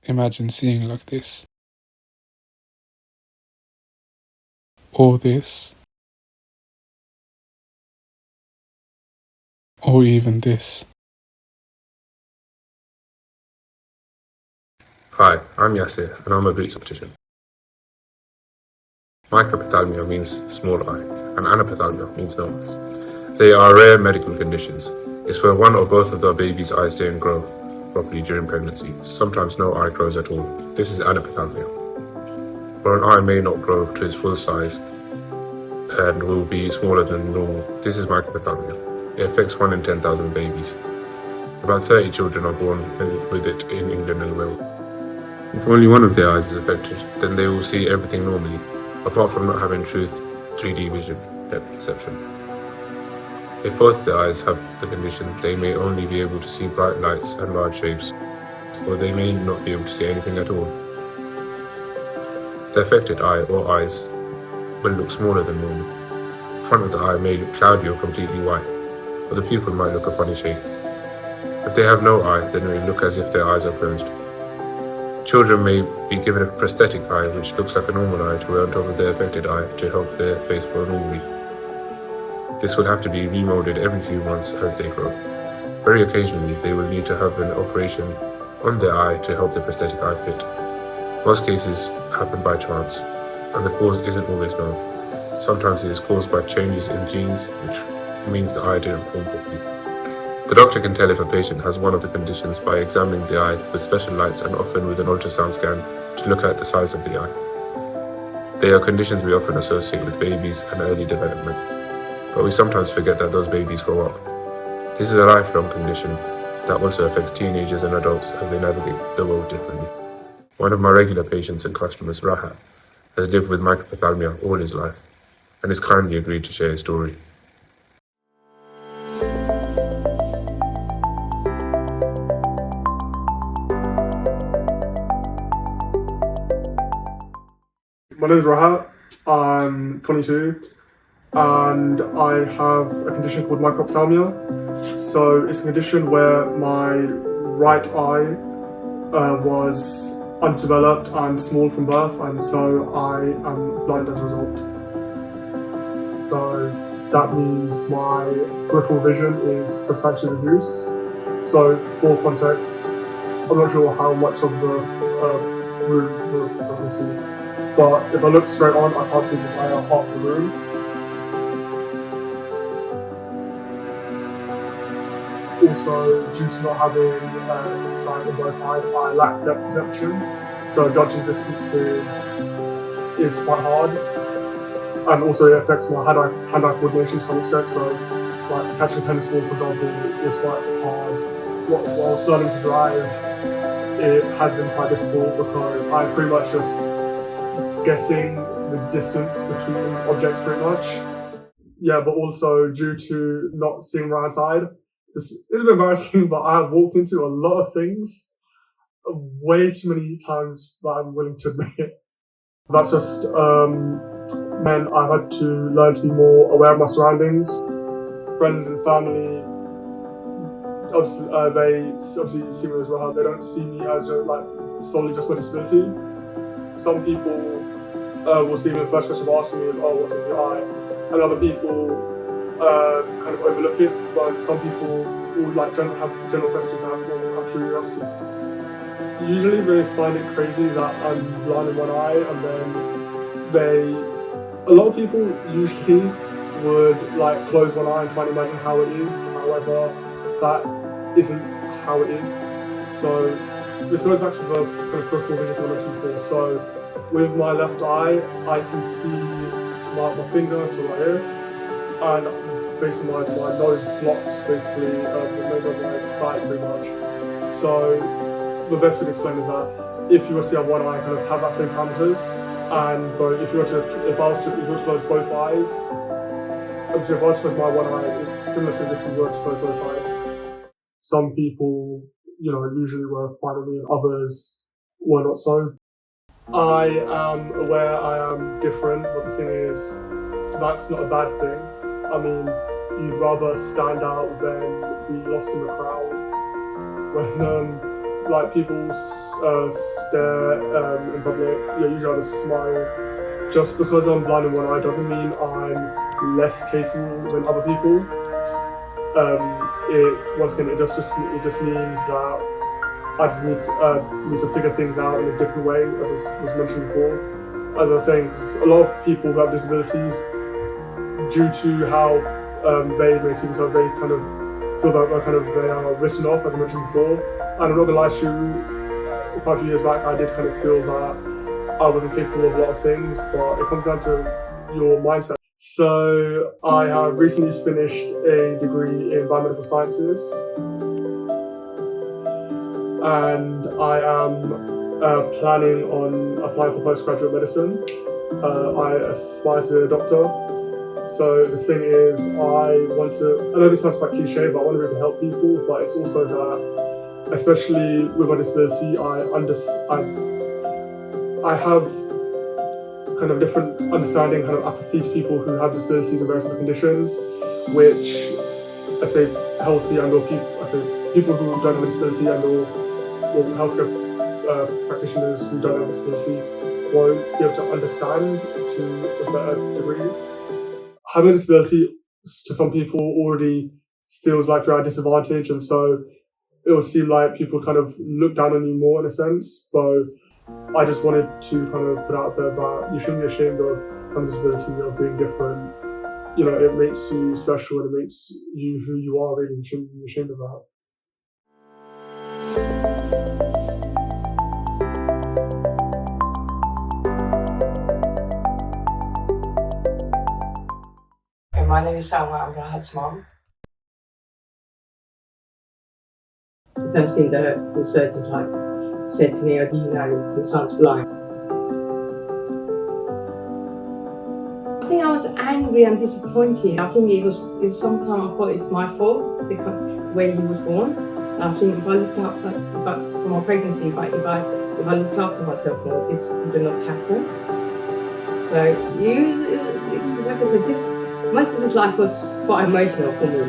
imagine seeing like this, or this, or even this. Hi, I'm Yasir, and I'm a boots optician. Microphthalmia means small eye, and Anophthalmia means no eyes. They are rare medical conditions. It's where one or both of the baby's eyes don't grow properly during pregnancy. Sometimes no eye grows at all. This is Anophthalmia. Or an eye may not grow to its full size and will be smaller than normal. This is microphthalmia. It affects 1 in 10,000 babies. About 30 children are born with it in England and Wales. If only one of their eyes is affected, then they will see everything normally, apart from not having true 3D vision, depth perception. If both their eyes have the condition, they may only be able to see bright lights and large shapes, or they may not be able to see anything at all. The affected eye or eyes will look smaller than normal. The front of the eye may look cloudy or completely white, or the pupil might look a funny shape. If they have no eye, then it will look as if their eyes are closed. Children may be given a prosthetic eye which looks like a normal eye to wear on top of their affected eye to help their face grow normally. This will have to be remolded every few months as they grow. Very occasionally they will need to have an operation on their eye to help the prosthetic eye fit. Most cases happen by chance, and the cause isn't always known. Sometimes it is caused by changes in genes, which means the eye didn't form properly. The doctor can tell if a patient has one of the conditions by examining the eye with special lights and often with an ultrasound scan to look at the size of the eye. They are conditions we often associate with babies and early development, but we sometimes forget that those babies grow up. This is a lifelong condition that also affects teenagers and adults as they navigate the world differently. One of my regular patients and customers, Rahat, has lived with microphthalmia all his life and has kindly agreed to share his story. My name is Rahat, I'm 22, and I have a condition called microphthalmia. So it's a condition where my right eye was undeveloped and small from birth, and so I am blind as a result. So that means my peripheral vision is substantially reduced. So for context, I'm not sure how much of the room you can see, but if I look straight on, I can't see the entire half of the room. Also, due to not having sight in both eyes, I lack depth perception, so judging distances is quite hard. And also it affects my hand-eye coordination to some extent, so like catching a tennis ball, for example, is quite hard. Whilst learning to drive, it has been quite difficult because I'm pretty much just guessing the distance between objects pretty much. Yeah, but also due to not seeing right side, it's a bit embarrassing, but I have walked into a lot of things way too many times that I'm willing to admit. That's just meant I've had to learn to be more aware of my surroundings. Friends and family, obviously, they see me as well. They don't see me as just, like solely just my disability. Some people will see me, the first question they're asking me is, "Oh, what's up with your eye?" And other people kind of overlook it, but some people will like have general questions and have curiosity. Usually they find it crazy that I'm blind in one eye, and then a lot of people usually would like close one eye and try and imagine how it is. However, that isn't how it is. So this goes back to the kind of peripheral vision that I mentioned before. So with my left eye, I can see my finger to my ear, and basically my nose blocks basically the main of my sight pretty much. So the best way to explain is that if you were to see on one eye kind of have that same parameters, and if I was to close both eyes, if I was to close my one eye, it's similar to if you were to close both eyes. Some people, usually were fine with me, and others were not so. I am aware I am different, but the thing is, that's not a bad thing. I mean, you'd rather stand out than be lost in the crowd. When like people stare in public, usually I just smile. Just because I'm blind in one eye doesn't mean I'm less capable than other people. Once again, it just means that I just need to figure things out in a different way, as I was mentioned before. As I was saying, a lot of people who have disabilities, due to how they may see themselves, they kind of feel that they are written off, as I mentioned before. And I'm not gonna lie to you, quite a few years back, I did kind of feel that I wasn't capable of a lot of things, but it comes down to your mindset. So I have recently finished a degree in biomedical sciences, and I am planning on applying for postgraduate medicine. I aspire to be a doctor. So the thing is, I know this sounds quite cliche, but I want to really help people, but it's also that, especially with my disability, I have kind of different understanding, kind of apathy to people who have disabilities and various other conditions, which I say healthy people who don't have a disability or healthcare practitioners who don't have a disability won't be able to understand to a better degree. Having a disability to some people already feels like you're at a disadvantage, and so it would seem like people kind of look down on you more in a sense. So I just wanted to kind of put out there that you shouldn't be ashamed of having a disability, of being different. It makes you special and it makes you who you are, really. You shouldn't be ashamed of that. My name is Salma, I'm Rahat's mom. The first thing the surgeon said to me, "Oh, do you know your son's blind?" I think I was angry and disappointed. I think it was sometimes I thought it was my fault because where he was born. And I think if I looked out for my pregnancy, if I looked after myself more, this would not happen. So it's like I said, most of his life was quite emotional for me. So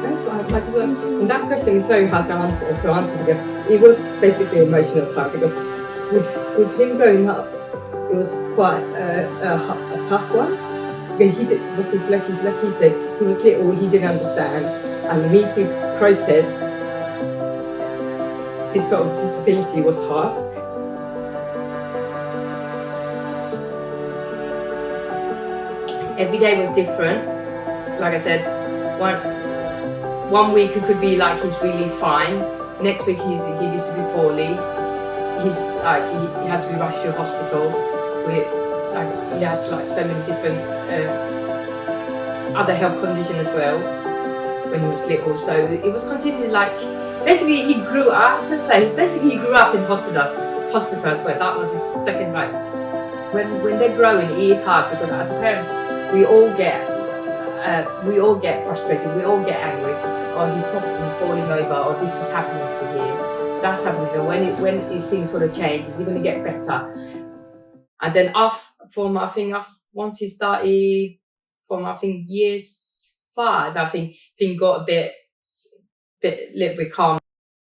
that's why, and that question is very hard to answer because it was basically an emotional time, because with him growing up, it was quite a tough one. Because he did, like he said, he was little, he didn't understand, and me to process this sort of disability was hard. Every day was different. Like I said, one week it could be like he's really fine. Next week he used to be poorly. He's like he had to be rushed to hospital. He had so many different other health conditions as well when he was little. So it was continually basically he grew up. He grew up in hospitals where that was his second home. When they're growing, it is hard because as parents, we all get frustrated, we all get angry. Or he's falling over, or this is happening to him. That's happening. And when these things going to change, is he going to get better? And then once he started from years 5, I think things got a little bit calm.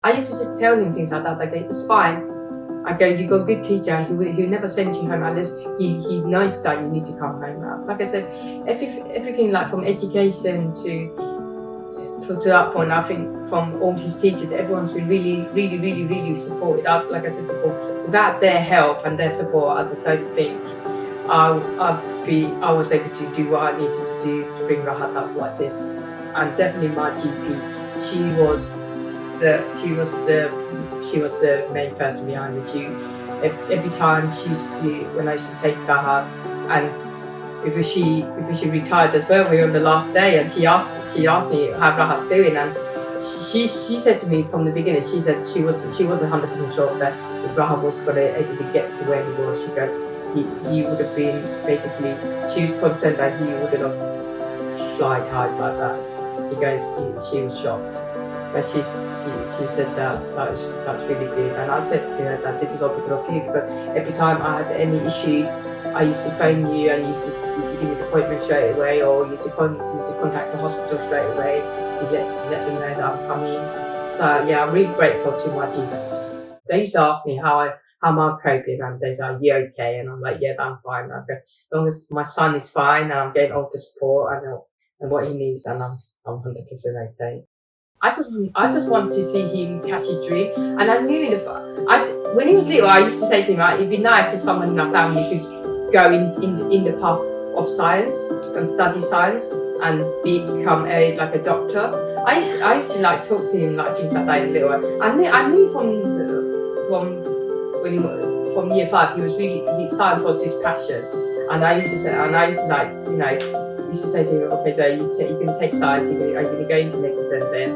I used to just tell him things like that, like, it's fine. I go, you got a good teacher, he'll never send you home unless he knows that you need to come home now. Like I said, everything from education to that point, I think from all his teachers, everyone's been really, really, really, really supported. Like I said before, without their help and their support, I don't think I was able to do what I needed to do to bring Rahat up like this. And definitely my GP, she was the main person behind it. Every time when I used to take Rahat, and if she retired as well, we were on the last day, and she asked me how Rahat's doing, and she said to me from the beginning, she said she wasn't 100% sure that if Rahat was able to get to where he was. She goes, he would have been basically, she was concerned that he wouldn't have flied high like that. She goes, she was shocked. But she said that's really good, and I said to her that this is all because of you, because every time I had any issues, I used to phone you and used to give me the appointment straight away, or you to contact the hospital straight away to let them know that I'm coming. So yeah, I'm really grateful to my GP. They used to ask me how am I coping, and they say, "Are you okay?" And I'm like, "Yeah, I'm fine. As long as my son is fine and I'm getting all the support and what he needs, and I'm 100% okay." I just want to see him catch a dream, and I knew when he was little, I used to say to him, "It'd be nice if someone in our family could go in the path of science and study science and become like a doctor." I used to like talk to him like things like that in little. I knew from year 5 science was his passion, and I used to say to him, "Okay, so you're going to take science, are you going to go into medicine then?"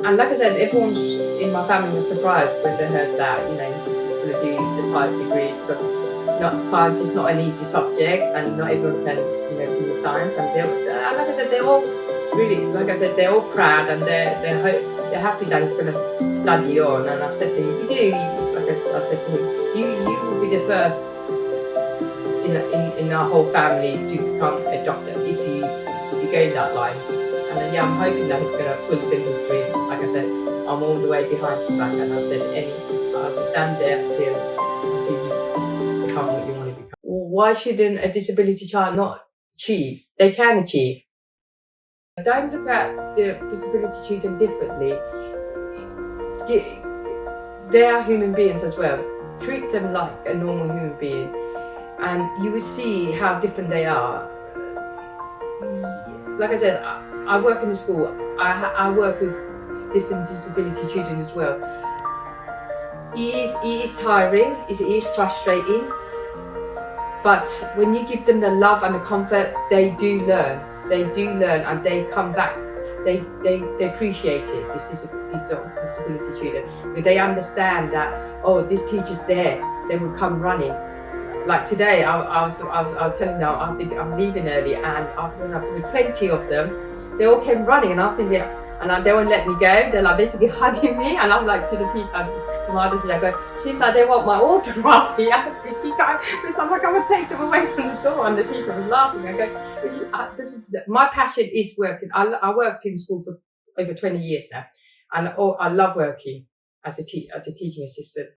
And like I said, everyone in my family was surprised when they heard that, he's going to do the science degree, because science is not an easy subject, and not everyone can, do the science. And like I said, they're all really, like I said, they're all proud, and they're happy that he's going to study on. And I said to him, I said to him, you will be the first in our whole family to become a doctor if you go in that line. And I'm hoping that he's going to fulfill his dream. Like I said, I'm all the way behind his back, and I said, I will stand there until you become what you want to become. Why shouldn't a disability child not achieve? They can achieve. Don't look at the disability children differently. They are human beings as well. Treat them like a normal human being, and you will see how different they are. Like I said, I work in the school. I work with different disability children as well. It is tiring, it is frustrating, but when you give them the love and the comfort, they do learn, and they come back. They appreciate it, these disability children. But they understand that, this teacher's there, they will come running. Like today, I was telling them, I think I'm leaving early, and after 20 of them, they all came running, and I'm thinking, and they won't let me go. They're like basically hugging me, and I'm like to the teacher, to my other teacher, I go, "Seems like they want my autograph here." Will someone come and take them away from the door? And the teacher was laughing. I go, my passion is working. I worked in school for over 20 years now, and I love working as a teaching assistant.